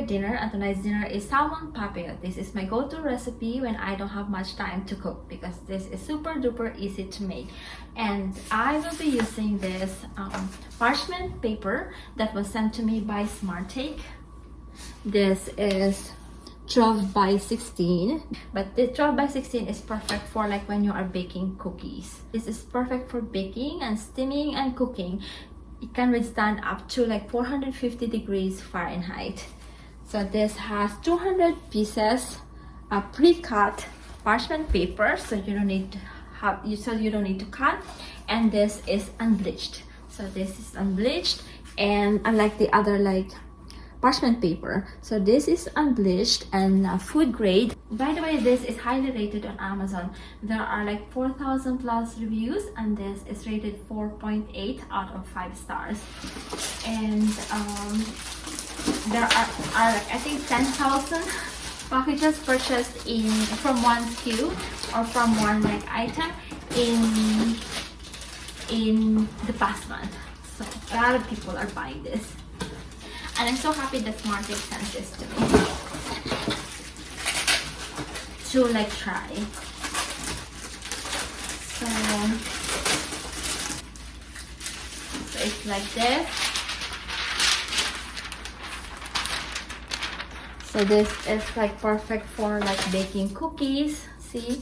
dinner, and tonight's dinner is salmon papillote. This is my go-to recipe when I don't have much time to cook because this is super duper easy to make. And I will be using this parchment paper that was sent to me by Smart Take. This is 12 by 16, but the 12 by 16 is perfect for like when you are baking cookies. This is perfect for baking and steaming and cooking. It can withstand up to like 450 degrees Fahrenheit. So this has 200 pieces of pre-cut parchment paper, so you don't need to cut. And this is unbleached. So this is unbleached, and unlike the other like parchment paper, so this is unbleached and food grade. By the way, this is highly rated on Amazon. There are like 4,000 plus reviews, and this is rated 4.8 out of 5 stars. And there are like, I think 10,000 packages purchased from one SKU or from one like item in the past month. So a lot of people are buying this. And I'm so happy that Smart Take sent this to me to like try. So it's like this. So this is like perfect for like baking cookies. See?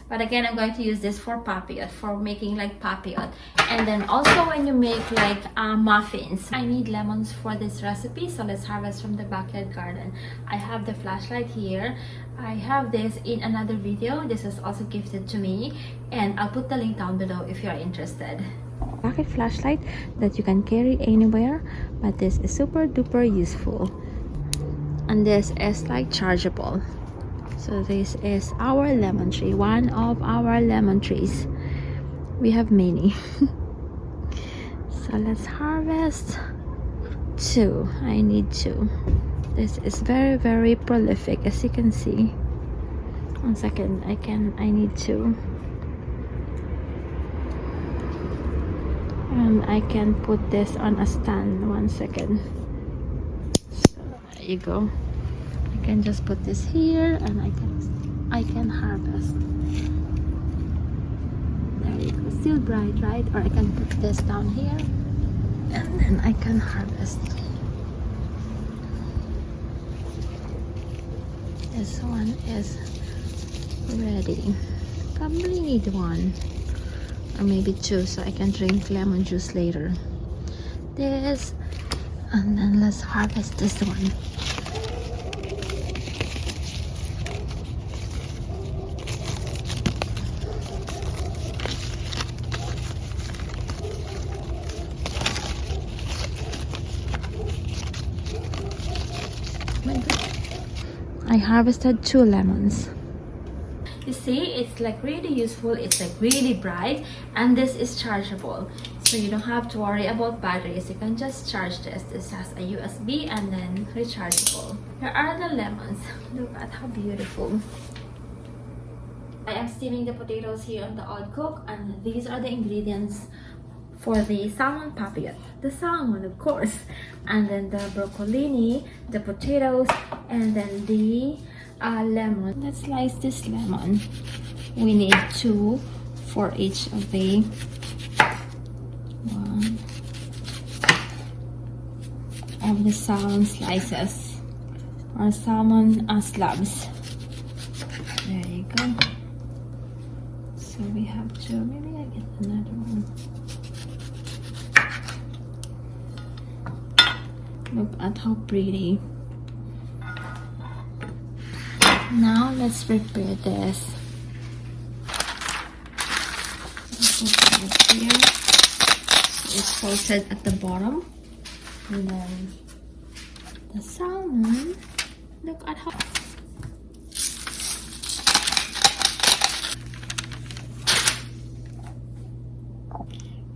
But again, I'm going to use this for papillote, for making like papillote. And then also when you make like muffins. I need lemons for this recipe, so let's harvest from the backyard garden. I have the flashlight here. I have this in another video. This was also gifted to me, and I'll put the link down below if you're interested. Pocket flashlight that you can carry anywhere, but this is super duper useful. And this is like chargeable. So this is our lemon tree, one of our lemon trees. We have many. So let's harvest 2. I need 2. This is very, very prolific, as you can see. 1 second, I need 2. And I can put this on a stand. 1 second. So there you go. I can just put this here, and I can harvest. There you go. Still bright, right? Or I can put this down here, and then I can harvest. This one is ready. Probably need 1 or maybe 2 so I can drink lemon juice later. This, and then let's harvest this one. I harvested 2 lemons. You see, it's like really useful. It's like really bright, and this is chargeable, so you don't have to worry about batteries. You can just charge this. This has a USB and then rechargeable. Here are the lemons. Look at how beautiful. I am steaming the potatoes here on the odd cook, and these are the ingredients for the salmon papillote. The salmon, of course, and then the broccolini, the potatoes, and then the lemon. Let's slice this lemon. We need 2 for each of the 1 of the salmon slices or salmon slabs. There you go. So we have 2. Maybe I get another one. Look at how pretty. Now let's prepare this. Put it here. It's salted at the bottom. And then the salmon. Look at how.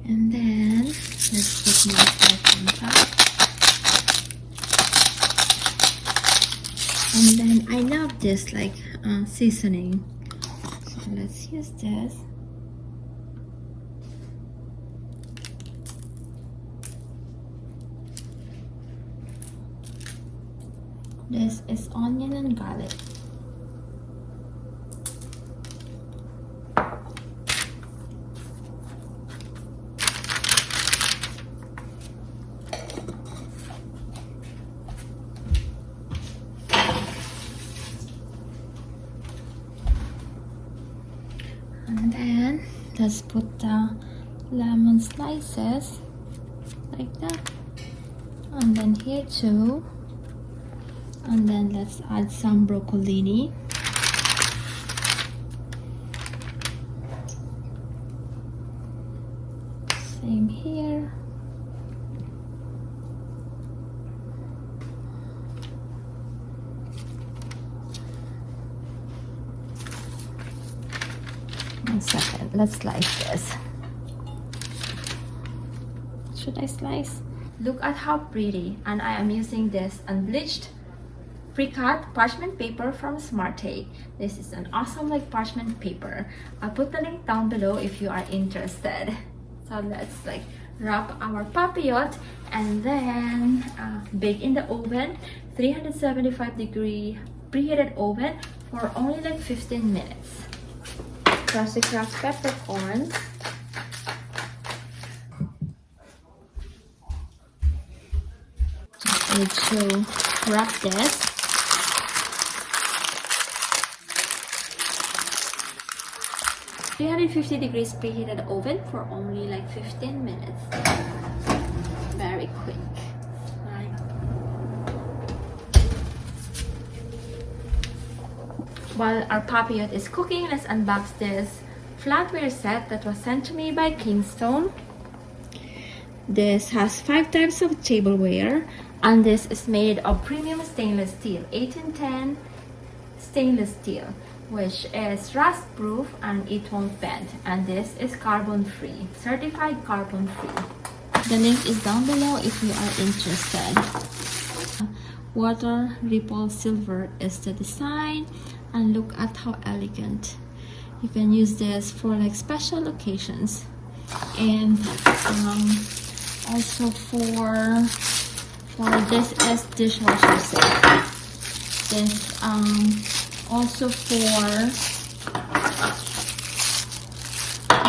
And then let's put my salt on top. And then I love this like seasoning, so let's use this. This is onion and garlic. And then let's put the lemon slices like that, and then here too, and then let's add some broccolini. Same here. One second, let's slice this. Should I slice? Look at how pretty, and I am using this unbleached pre-cut parchment paper from Smarte. This is an awesome like parchment paper. I'll put the link down below if you are interested. So let's like wrap our papillote and then bake in the oven, 375-degree preheated oven for only like 15 minutes. Frosty Crafts peppercorns. I need to wrap this. (350-degree preheated oven for only like 15 minutes. Very quick. Right. While our papillote is cooking, let's unbox this flatware set that was sent to me by Kingston. This has 5 types of tableware, and this is made of premium stainless steel, 1810 stainless steel, which is rust proof and it won't bend, and this is carbon free, certified carbon free. The link is down below if you are interested. Water ripple silver is the design, and look at how elegant. You can use this for like special occasions, and also for this is dishwasher set. This also for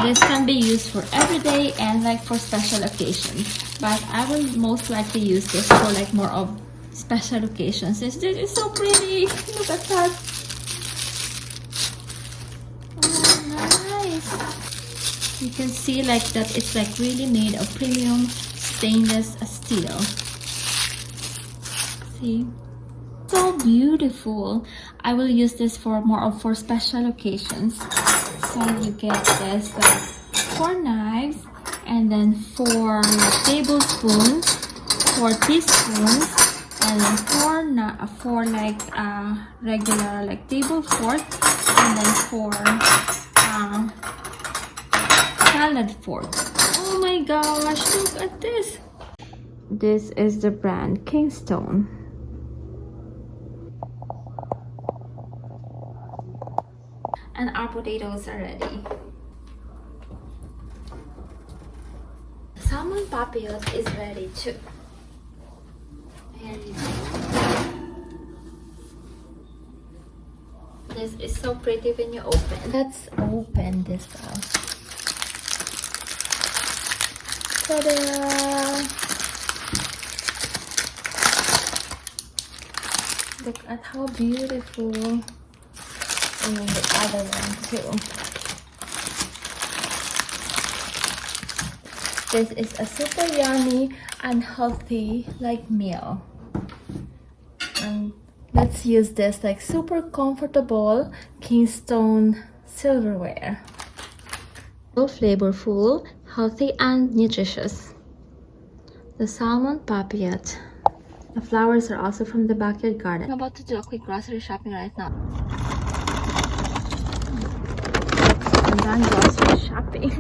this can be used for everyday and like for special occasions, but I will most likely use this for like more of special occasions. This is so pretty. Look at that. Oh, nice. You can see like that it's like really made of premium stainless steel. See, so beautiful. I will use this for more of for special occasions. So you get this like 4 knives, and then 4 tablespoons, 4 teaspoons, and then 4 like regular like table fork, and then 4 salad fork. Oh my gosh, look at this. This is the brand Kingston. And our potatoes are ready. Salmon papillote is ready too. And this is so pretty when you open. Let's open this out. Ta-da! Look at how beautiful. And the other one too. This is a super yummy and healthy like meal. And let's use this like super comfortable Kingston silverware. So flavorful, healthy and nutritious. The salmon papillote. The flowers are also from the backyard garden. I'm about to do a quick grocery shopping right now. I'm done grocery shopping.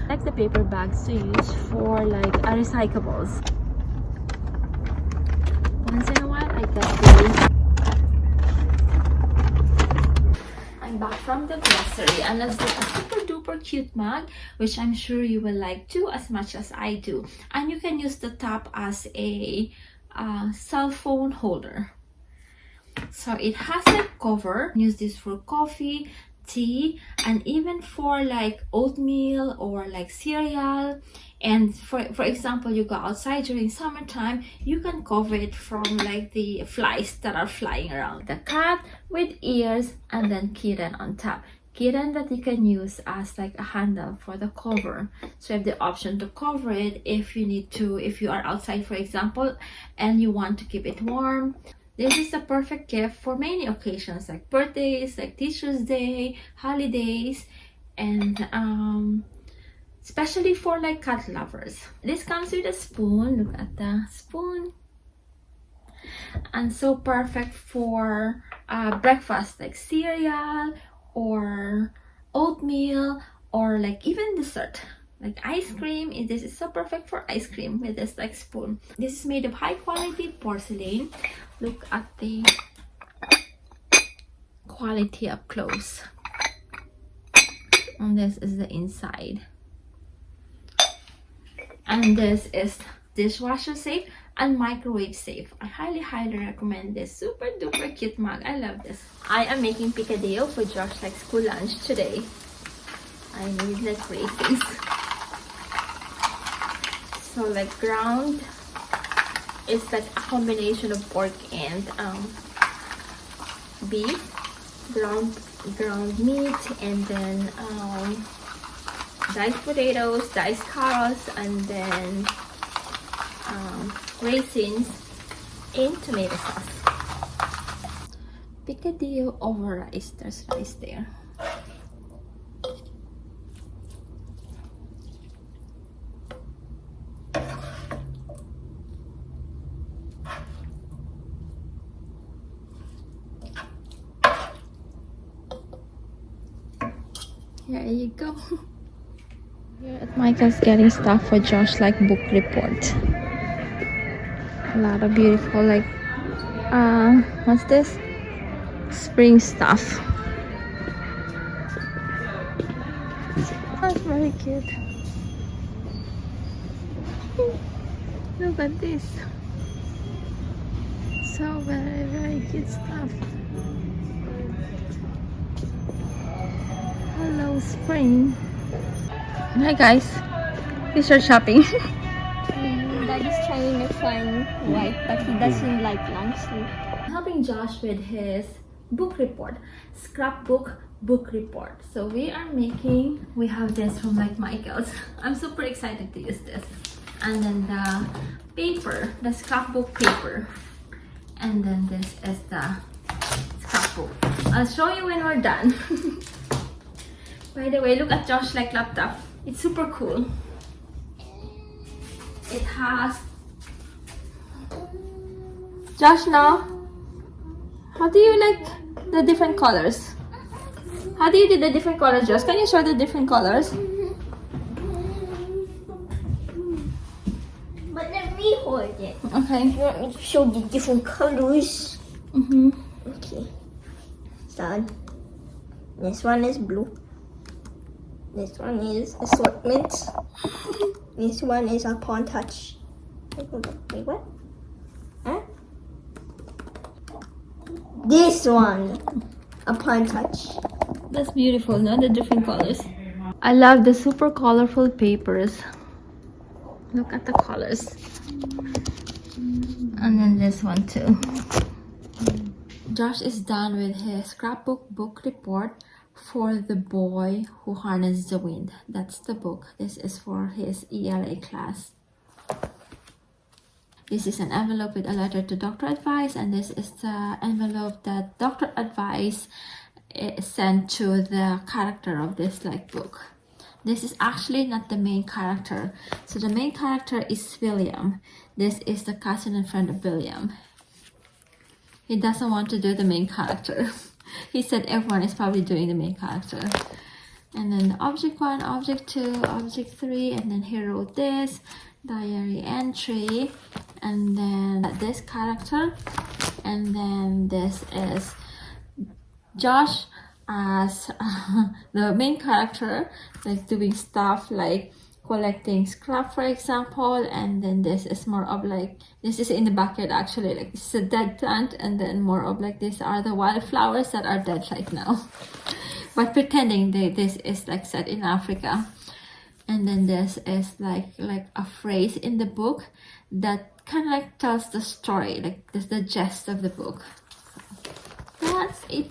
Like the paper bags to use for like recyclables. Once in a while I get these. I'm back from the grocery, and let's do a super duper super cute mug, which I'm sure you will like too as much as I do. And you can use the top as a cell phone holder. So it has a cover. Use this for coffee, tea, and even for like oatmeal or like cereal. And for example, you go outside during summertime, you can cover it from like the flies that are flying around. The cat with ears, and then kitten on top. Kitten that you can use as like a handle for the cover. So you have the option to cover it if you need to, if you are outside, for example, and you want to keep it warm. This is the perfect gift for many occasions like birthdays, like Teacher's Day, holidays, and especially for like cat lovers. This comes with a spoon. Look at the spoon. And so perfect for breakfast like cereal or oatmeal or like even dessert. Like ice cream, this is so perfect for ice cream with this like spoon. This is made of high quality porcelain. Look at the quality up close. And this is the inside. And this is dishwasher safe and microwave safe. I highly recommend this super duper cute mug. I love this. I am making picadillo for Josh like school lunch today. I need like raisins. So like ground is like a combination of pork and beef, ground meat, and then diced potatoes, diced carrots, and then raisins in tomato sauce. Picadillo over rice. There's rice there. There you go. Here at Michael's getting stuff for Josh like book report. A lot of beautiful like what's this? Spring stuff. That's very cute. Look at this. So very cute stuff. Hello spring. Hi guys, we are shopping. Daddy's trying to find white, but he doesn't like long sleeve. I'm helping Josh with his book report, scrapbook book report. So we have this from like Michael's. I'm super excited to use this. And then the paper, the scrapbook paper. And then this is the scrapbook. I'll show you when we're done. By the way, look at Josh like laptop. It's super cool. It has Josh now. How do you like the different colors? How do you do the different colors, Josh? Can you show the different colors? But let me hold it. Okay. You want me to show the different colors? Okay. So this one is blue. This one is assortment. This one is upon touch. Wait, what? Huh? This one, upon touch. That's beautiful, no? The different colors. I love the super colorful papers. Look at the colors. And then this one too. Josh is done with his scrapbook book report for The Boy Who Harnessed the Wind. That's the book. This is for his ELA class. This is an envelope with a letter to Dr. Advice, and this is the envelope that Dr. Advice sent to the character of this like book. This is actually not the main character. So the main character is William. This is the cousin and friend of William. He doesn't want to do the main character. He said everyone is probably doing the main character. And then the object 1, object 2, object 3, and then he wrote this diary entry, and then this character, and then this is Josh as the main character, like doing stuff like collecting scrap, for example. And then this is more of like, this is in the backyard actually, like this is a dead plant, and then more of like these are the wildflowers that are dead right now. But pretending this is like set in Africa. And then this is like a phrase in the book that kind of like tells the story, like the gist of the book. That's it